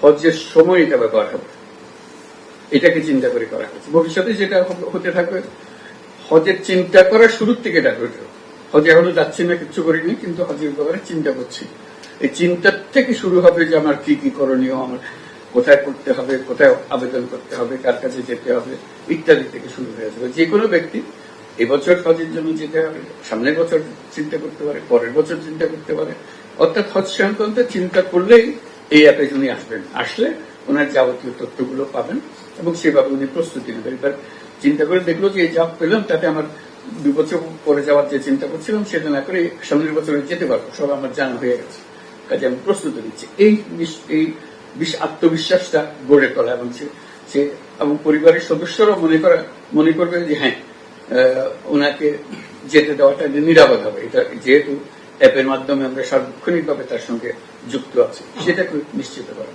হজের সময় এটা ব্যবহার হবে, এটাকে চিন্তা করে করা হয়েছে। ভবিষ্যতে যেটা হতে থাকবে, হজের চিন্তা করার শুরুর থেকে এটা হয়ে যাবে। হজে এখনো যাচ্ছি না, কিচ্ছু করিনি, কিন্তু হজের ব্যাপারে চিন্তা করছি। এই চিন্তার থেকে শুরু হবে যে আমার কি কি করণীয়, আমার কোথায় করতে হবে, কোথায় আবেদন করতে হবে, কার কাছে যেতে হবে, ইত্যাদি থেকে শুরু হয়ে যাবে। যে কোনো ব্যক্তি এবছর হজের জন্য যেতে হবে, সামনের বছর চিন্তা করতে পারে, পরের বছর চিন্তা করতে পারে। অর্থাৎ হজ সংক্রান্ত চিন্তা করলেই এই অ্যাপে উনি আসবেন, আসলে ওনার যাবতীয় তথ্যগুলো পাবেন এবং সেভাবে উনি প্রস্তুতি নেবেন। এবার চিন্তা করে দেখলো যে এই যা পেলাম তাতে আমার 2 বছর পরে যাওয়ার যে চিন্তা করছিলাম সেটা না করে সামনের বছরে যেতে পারবো, সব আমার জানা হয়ে গেছে, কাজে আমি প্রস্তুতি নিচ্ছি। এই আত্মবিশ্বাসটা গড়ে তোলা এবং সে এবং পরিবারের সদস্যরাও মনে করবে যে হ্যাঁ, ওনাকে যেতে দেওয়াটা নিরাপদ হবে। এটা যেহেতু অ্যাপের মাধ্যমে আমরা সার্বক্ষণিকভাবে তার সঙ্গে যুক্ত আছি, সেটাকে নিশ্চিত করা।